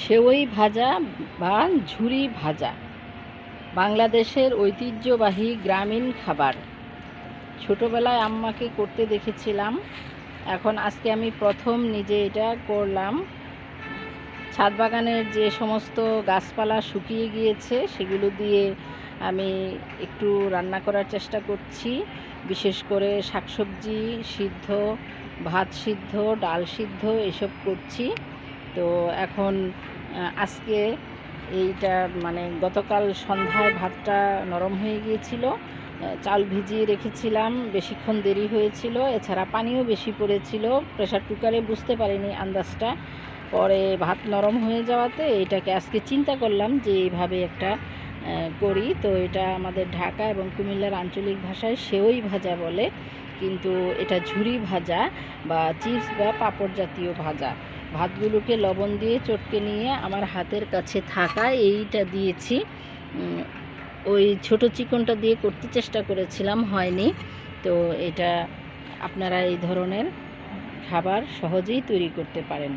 সেওই ভাজা বা ঝুরি ভাজা বাংলাদেশের ঐতিহ্যবাহী গ্রামীণ খাবার। ছোটোবেলায় আম্মাকে করতে দেখেছিলাম, এখন আজকে আমি প্রথম নিজে এটা করলাম। ছাদ বাগানের যে সমস্ত গাছপালা শুকিয়ে গিয়েছে সেগুলো দিয়ে আমি একটু রান্না করার চেষ্টা করছি। বিশেষ করে শাকসবজি সিদ্ধ, ভাত সিদ্ধ, ডাল সিদ্ধ এসব করছি। তো এখন আজকে এইটা গতকাল সন্ধ্যায় ভাতটা নরম হয়ে গিয়েছিল, চাল ভিজিয়ে রেখেছিলাম, বেশিক্ষণ দেরি হয়েছিল, এছাড়া পানিও বেশি পড়েছিল। প্রেসার কুকারে বুঝতে পারিনি আন্দাজটা, পরে ভাত নরম হয়ে যাওয়াতে এটাকে আজকে চিন্তা করলাম যে এইভাবে একটা করি। তো এটা আমাদের ঢাকা এবং কুমিল্লার আঞ্চলিক ভাষায় সেওই ভাজা বলে, কিন্তু এটা ঝুরি ভাজা বা চিপস বা পাঁপড় জাতীয় ভাজা। ভাতগুলোকে লবণ দিয়ে চটকে নিয়ে আমার হাতের কাছে থাকা এইটা দিয়েছি। ওই ছোটো চিকনটা দিয়ে করতে চেষ্টা করেছিলাম, হয়নি। তো এটা আপনারা এই ধরনের খাবার সহজেই তৈরি করতে পারেন।